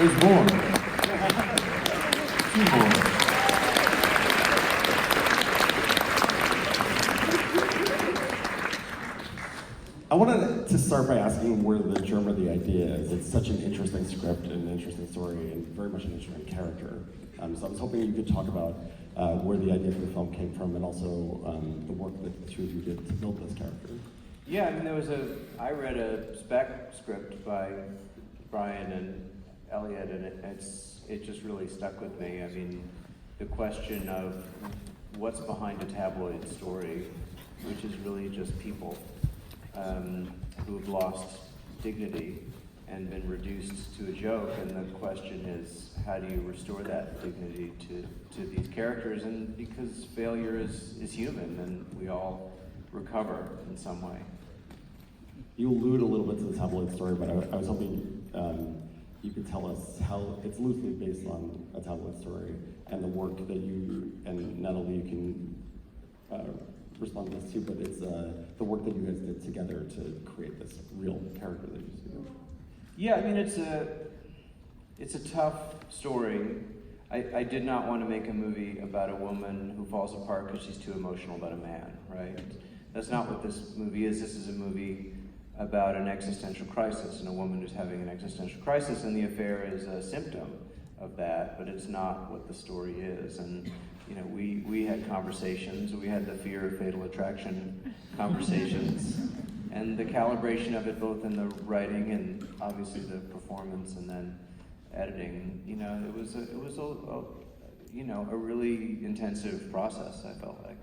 There's more. Two more. I wanted to start by asking where the germ of the idea is. It's such an interesting script and an interesting story and very much an interesting character. So I was hoping you could talk about where the idea for the film came from and also the work that the two of you did to build this character. Yeah, I mean, I read a spec script by Brian and Elliot, and it just really stuck with me. I mean, the question of what's behind a tabloid story, which is really just people who have lost dignity and been reduced to a joke, and the question is, how do you restore that dignity to these characters? And because failure is human, and we all recover in some way. You allude a little bit to the tabloid story, but I was hoping you could tell us how it's loosely based on a tabloid story and the work that you, and Natalie, you can respond to this too, but it's the work that you guys did together to create this real character that you see. Yeah, I mean, it's a tough story. I did not want to make a movie about a woman who falls apart because she's too emotional about a man, right? That's not what this movie is. This is a movie about an existential crisis and a woman who's having an existential crisis, and the affair is a symptom of that, but it's not what the story is. And you know, we had conversations. We had the fear of fatal attraction conversations, and the calibration of it, both in the writing and obviously the performance, and then editing. You know, it was a really intensive process, I felt like.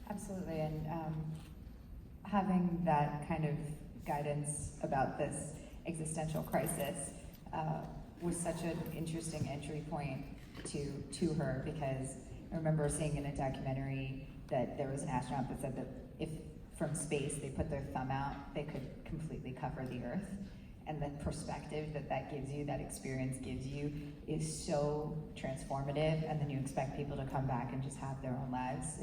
Absolutely, and having that kind of guidance about this existential crisis was such an interesting entry point to her, because I remember seeing in a documentary that there was an astronaut that said that if from space they put their thumb out, they could completely cover the Earth. And the perspective that gives you, that experience gives you, is so transformative, and then you expect people to come back and just have their own lives.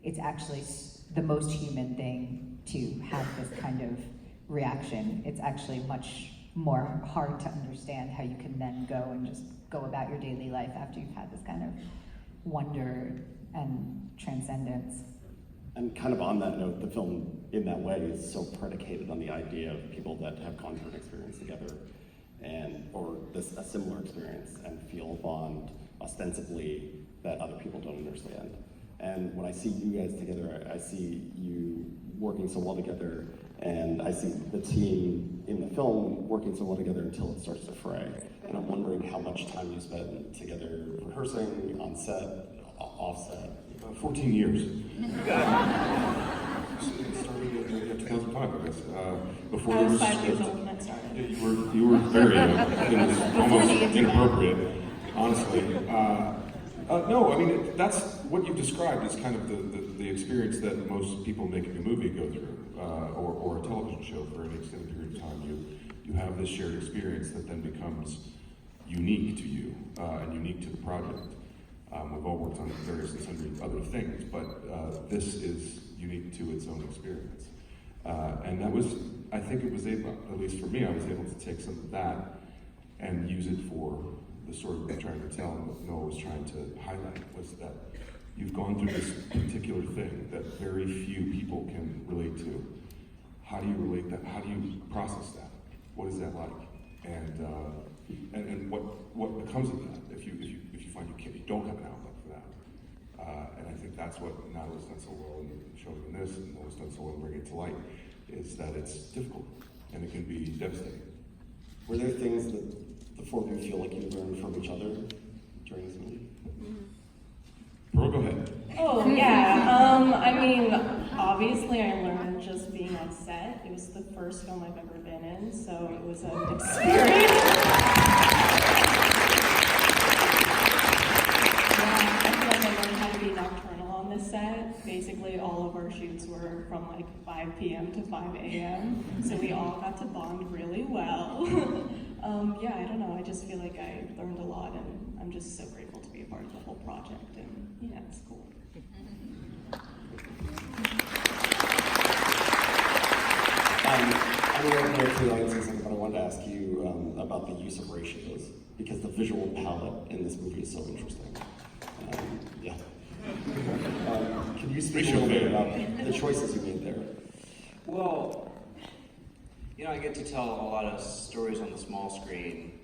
It's actually the most human thing to have this kind of reaction. It's actually much more hard to understand how you can then go and just go about your daily life after you've had this kind of wonder and transcendence. And kind of on that note, the film, in that way, is so predicated on the idea of people that have gone through an experience together, or a similar experience, and feel a bond, ostensibly, that other people don't understand. And when I see you guys together, I see you working so well together, and I see the team in the film working so well together until it starts to fray. And I'm wondering how much time you spend together rehearsing, on set, off set. 14 years. It started in 2005, I guess. Before I was 5 years old when it started. Yeah, you were very young. It was almost inappropriate, honestly. No, I mean, that's what you've described is kind of the experience that most people making a movie go through, or a television show for an extended period of time. You have this shared experience that then becomes unique to you, and unique to the project. We've all worked on various and sundry other things, but this is unique to its own experience. And that was, I think it was able, at least for me, I was able to take some of that and use it for the story we're trying to tell, and what Noah was trying to highlight was that you've gone through this particular thing that very few people can relate to. How do you relate that? How do you process that? What is that like? And what becomes of that if you find you don't have an outlet for that? And I think that's what Natalie's done so well in showing in this, and what was done so well in bringing it to light, is that it's difficult and it can be devastating. Were there things that the four of you feel like you learned from each other during this movie? Pearl, go ahead. Oh, yeah. I mean, obviously I learned just being on set. It was the first film I've ever been in, so it was an experience. Yeah, I feel like I learned how to be nocturnal on this set. Basically, all of our shoots were from like 5 p.m. to 5 a.m., so we all got to bond really well. Yeah, I don't know. I just feel like I learned a lot, and I'm just so grateful to be a part of the whole project, and yeah, it's cool. I don't know if the audience is something, but I wanted to ask you about the use of ratios, because the visual palette in this movie is so interesting. Yeah. Can you speak a little bit about the choices you made there? Well, you know, I get to tell a lot of stories on the small screen,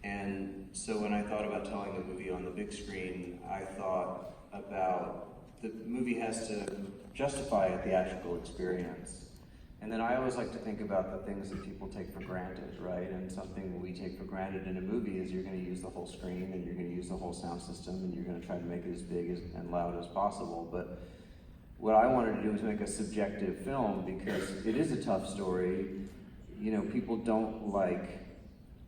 and so when I thought about telling the movie on the big screen, I thought about the movie has to justify a theatrical experience. And then I always like to think about the things that people take for granted, right? And something that we take for granted in a movie is you're going to use the whole screen, and you're going to use the whole sound system, and you're going to try to make it as big and loud as possible. But what I wanted to do was make a subjective film, because it is a tough story. You know, people don't like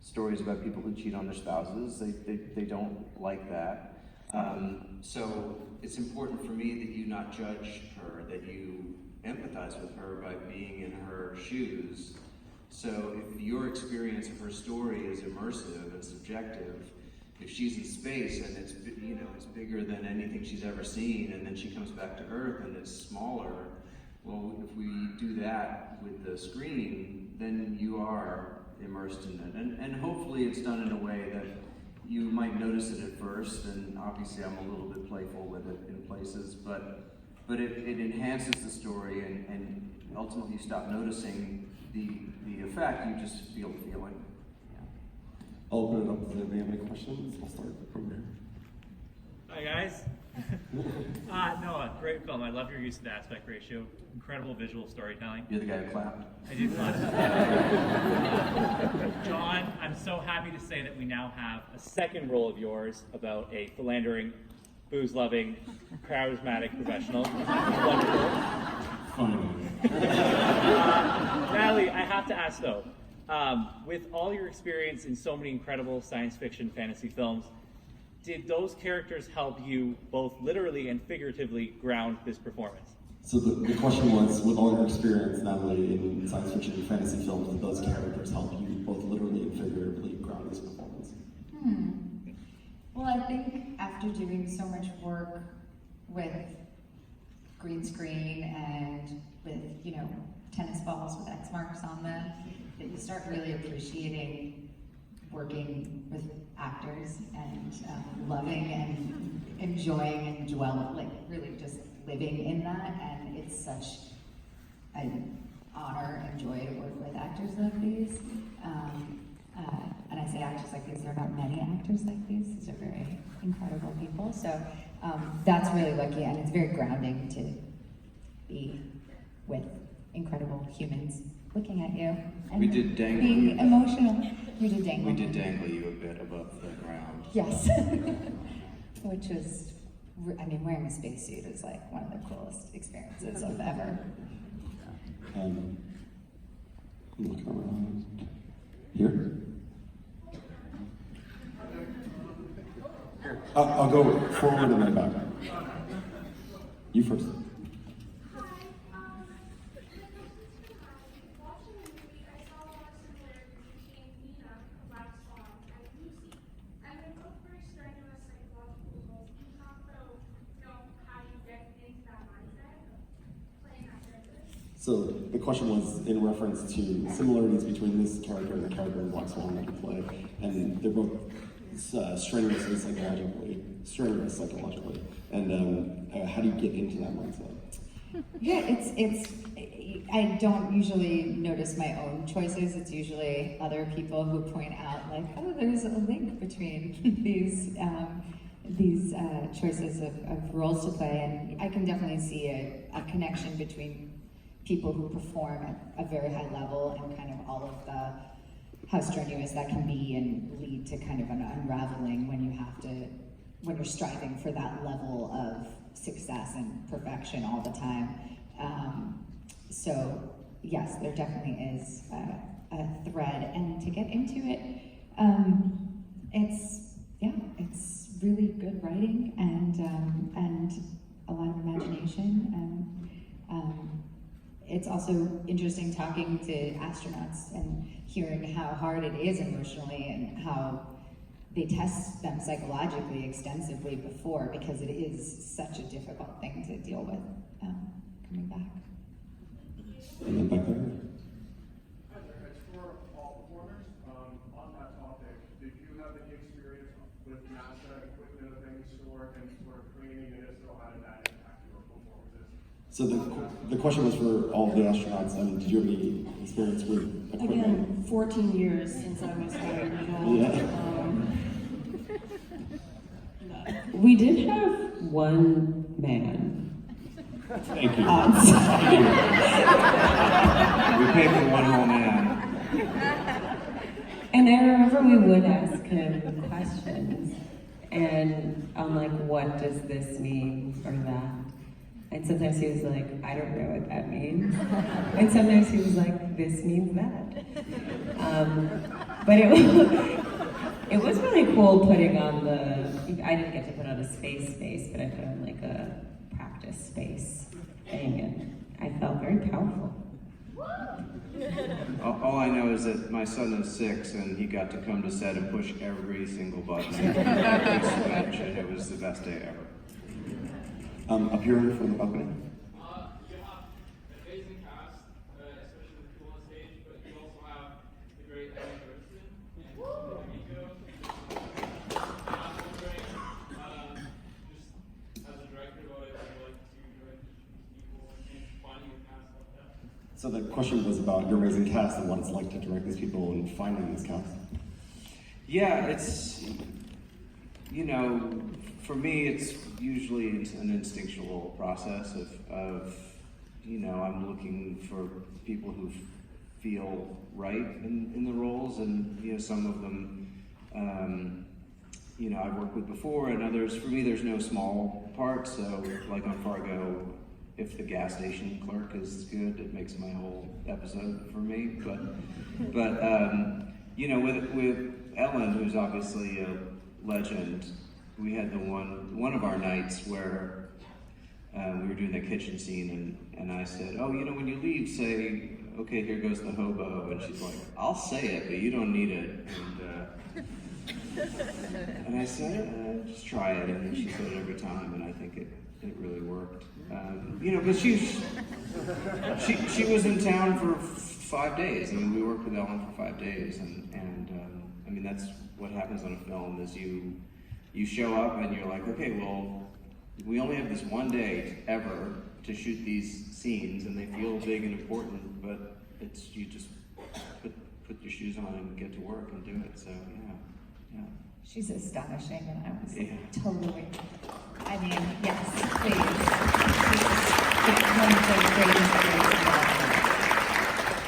stories about people who cheat on their spouses. They don't like that. So it's important for me that you not judge her, that you empathize with her by being in her shoes. So if your experience of her story is immersive and subjective, if she's in space and it's, you know, it's bigger than anything she's ever seen, and then she comes back to Earth and it's smaller, well, if we do that with the screen, then you are immersed in it. And hopefully it's done in a way that you might notice it at first, and obviously I'm a little bit playful with it in places, but it enhances the story, and ultimately you stop noticing the effect, you just feel the feeling. I'll open it up. Does anybody have any questions? We'll start from here. Hi guys. No, great film. I love your use of the aspect ratio. Incredible visual storytelling. You're the guy who clapped. I did clap. John, I'm so happy to say that we now have a second role of yours about a philandering, booze-loving, charismatic professional. Wonderful. Natalie, I have to ask though, with all your experience in so many incredible science fiction fantasy films, did those characters help you both literally and figuratively ground this performance? So the question was, with all your experience, Natalie, in science fiction and fantasy films, did those characters help you both literally and figuratively ground this performance? Well, I think after doing so much work with green screen and with, you know, tennis balls with X marks on them, that you start really appreciating working with actors and loving and enjoying and like really just living in that. And it's such an honor and joy to work with actors like these. And I say actors like these, there are not many actors like these. These are very incredible people. So that's really lucky, and it's very grounding to be with incredible humans looking at you and We did dangle being you. emotional. You did dangle. We did dangle you a bit above the ground. Yes. Which was, I mean, wearing a spacesuit is like one of the coolest experiences I've ever. I'm looking around. Here? I'll go forward and then back. You first. So the question was in reference to similarities between this character and the character in Black Swan that you play, and they're both strenuous psychologically. And how do you get into that mindset? Yeah, it's. I don't usually notice my own choices. It's usually other people who point out, like, oh, there's a link between these choices of roles to play, and I can definitely see a connection between people who perform at a very high level and kind of all of the how strenuous that can be and lead to kind of an unraveling when you're striving for that level of success and perfection all the time. So yes, there definitely is a thread, and to get into it, it's really good writing and a lot of imagination, and it's also interesting talking to astronauts and hearing how hard it is emotionally and how they test them psychologically extensively before, because it is such a difficult thing to deal with coming back. And then back there. It's for all performers. were bringing in Ministro, how did that impact your performances? So the question was for all the astronauts. Did you have any experience with equipment? Again, 14 years since I was hired involved. Yeah. We did have one man. Thank you. We paid for one whole man. And I remember we would ask him questions, and I'm like, what does this mean or that? And sometimes he was like, I don't know what that means. And sometimes he was like, this means that. But it was really cool putting on I didn't get to put on a space, but I put on like a practice space thing, and I felt very powerful. All I know is that my son is 6, and he got to come to set and push every single button. And it was the best day ever. Up here from the balcony. You have an amazing cast, especially the people on stage, but you also have the great Ellen Burstyn and Nico. I'm wondering, just as a director, what it was like to direct people and finding a cast like that. So the question was about your amazing cast and what it's like to direct these people and finding this cast. Yeah, it's, for me, it's usually an instinctual process of I'm looking for people who feel right in the roles, and some of them, I've worked with before, and others. For me, there's no small parts. So, like on Fargo, if the gas station clerk is good, it makes my whole episode for me. But with Ellen, who's obviously a legend, we had one of our nights where we were doing the kitchen scene, and I said, when you leave, say, okay, here goes the hobo, and she's like, I'll say it, but you don't need it. And I said, just try it, and then she said it every time, and I think it really worked. But she was in town for 5 days. We worked with Ellen for 5 days, and that's what happens on a film is you show up and you're like, okay, well, we only have this one day ever to shoot these scenes, and they feel big and important, but you just put your shoes on and get to work and do it. So yeah. She's astonishing, and I was Yeah. totally. I mean, yes, please. She's one of the greatest creators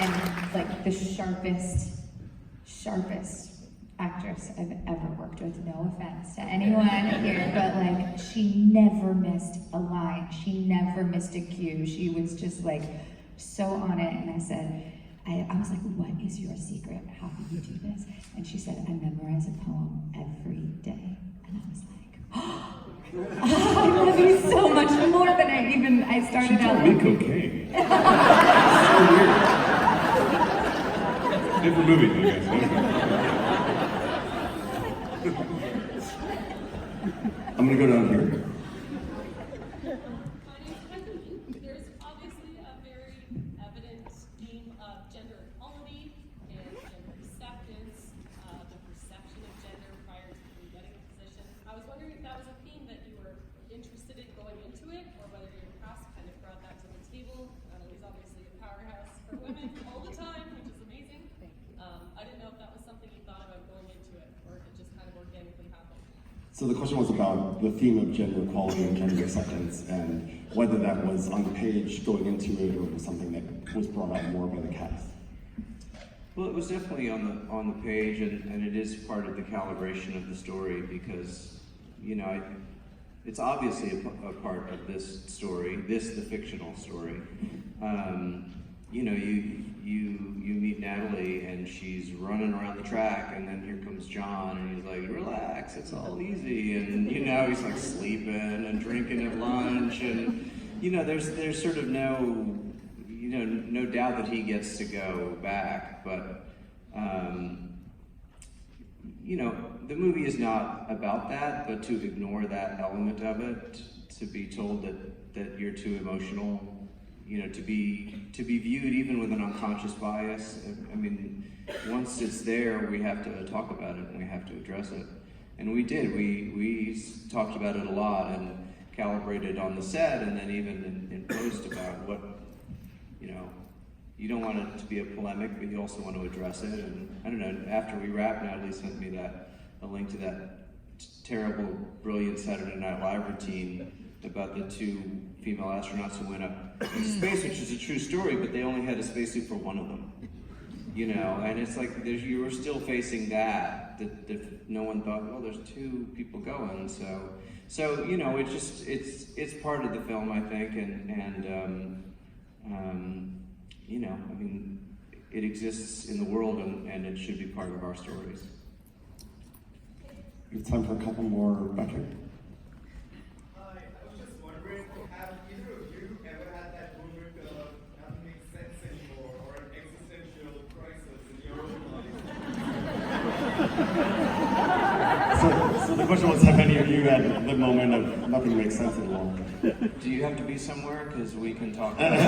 and like the sharpest actress I've ever worked with. No offense to anyone here, but like she never missed a line. She never missed a cue. She was just like so on it. And I said, I was like, what is your secret? How do you do this? And she said, I memorize a poem every day. And I was like, oh, I love you so much more than I started out. She told me cocaine. So weird. Different movie, you guys. I'm gonna go down here. There's obviously a very evident theme of gender equality and gender acceptance, the perception of gender prior to even getting a position. I was wondering if that was a theme that you were interested in going into it, or whether your cast kind of brought that to the table. Natalie's obviously a powerhouse for women all the time, which is amazing. I didn't know if that was something you thought about going into it, or if it just kind of organically happened. So the question was about the theme of gender equality and gender acceptance, and whether that was on the page going into it, or was something that was brought out more by the cast. Well, it was definitely on the page, and it is part of the calibration of the story because, it's obviously a part of this story, the fictional story. You meet Natalie and she's running around the track, and then here comes John and he's like, relax, it's all easy, and he's like sleeping and drinking at lunch, and there's sort of no doubt that he gets to go back, but the movie is not about that, but to ignore that element of it, to be told that you're too emotional, to be viewed even with an unconscious bias. I mean, once it's there, we have to talk about it and we have to address it. And we did. We talked about it a lot and calibrated on the set, and then even in post about what, you don't want it to be a polemic, but you also want to address it. And I don't know, after we wrapped, Natalie sent me a link to that terrible, brilliant Saturday Night Live routine about the 2 female astronauts who went up into space, which is a true story, but they only had a spacesuit for one of them. And it's like you were still facing that no one thought, well, there's 2 people going, so it's part of the film, I think, and it exists in the world, and it should be part of our stories. We have time for a couple more back here. Hi, I was just wondering, have either of you ever had that moment of nothing makes sense anymore, or an existential crisis in your own life? So the question was, have any of you had the moment of nothing makes sense anymore? Do you have to be somewhere? Because we can talk about it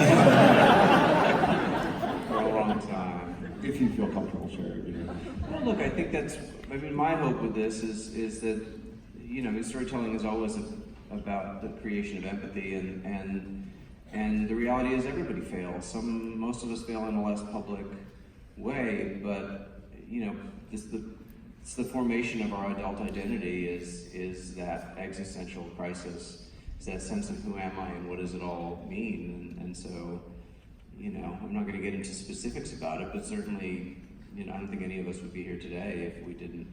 for a long time. If you feel comfortable sharing. Well, look, I think my hope with this is that, storytelling is always about the creation of empathy, and the reality is everybody fails. Most of us fail in a less public way, but, it's the formation of our adult identity is that existential crisis, is that sense of who am I and what does it all mean, and so, I'm not going to get into specifics about it, but certainly, I don't think any of us would be here today if we didn't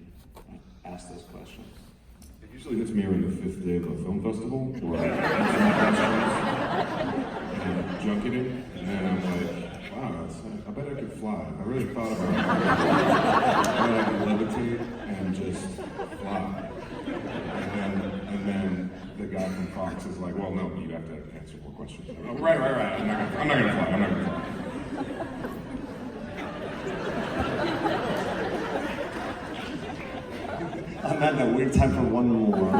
ask those questions. It usually hits me around the 5th day of a film festival, where I'm junketing, and I'm like, wow, I bet I could fly. I really thought about it. I bet I could levitate and just fly. And then the guy from Fox is like, well, no, you have to answer more questions. Oh, right. I'm not gonna fly. On that note, we have time for one more.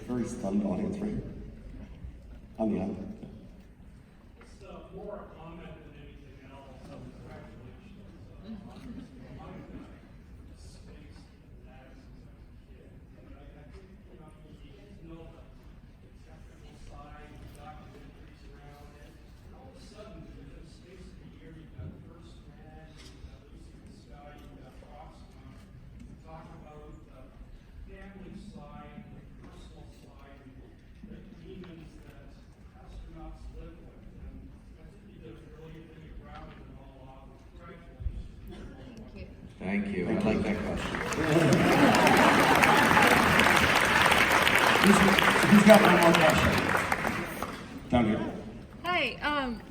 Very stunned audience right here. On the end. It's more a comment than anything else. Congratulations on space and that since I was a kid. But I think you know the technical side, the documentaries around it, and all of a sudden, within the space of a year, you've got First Man, you've got Lucy in the Sky, you've got Proxima. You talk about the family side, the personal side, the demons that astronauts live with. And I think you did a brilliant thing at rounding it all out. Congratulations. Thank you. I like that question. Who's got one more question? Down here. Hi,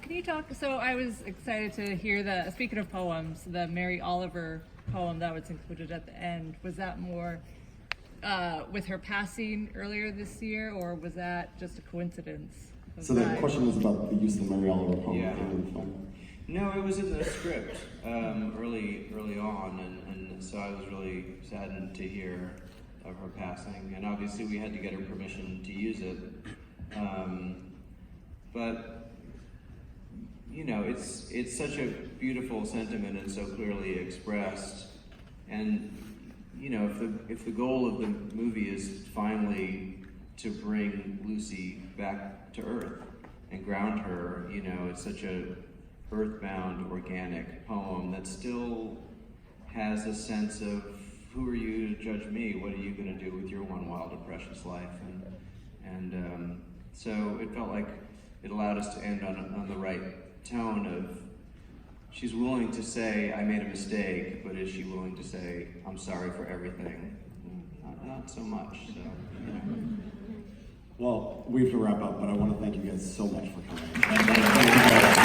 can you talk, so I was excited to hear speaking of poems, the Mary Oliver poem that was included at the end. Was that more with her passing earlier this year, or was that just a coincidence? So the question was about the use of the Mary Oliver poem. Yeah. In the film. No, it was in the script early on, and so I was really saddened to hear of her passing, and obviously we had to get her permission to use it. But it's such a beautiful sentiment and so clearly expressed, and if the goal of the movie is finally to bring Lucy back to Earth and ground her, it's such a earthbound, organic poem that still has a sense of, who are you to judge me? What are you going to do with your one wild and precious life? And so it felt like it allowed us to end on the right tone of, she's willing to say, I made a mistake, but is she willing to say, I'm sorry for everything? Not so much, so, Well, we have to wrap up, but I want to thank you guys so much for coming.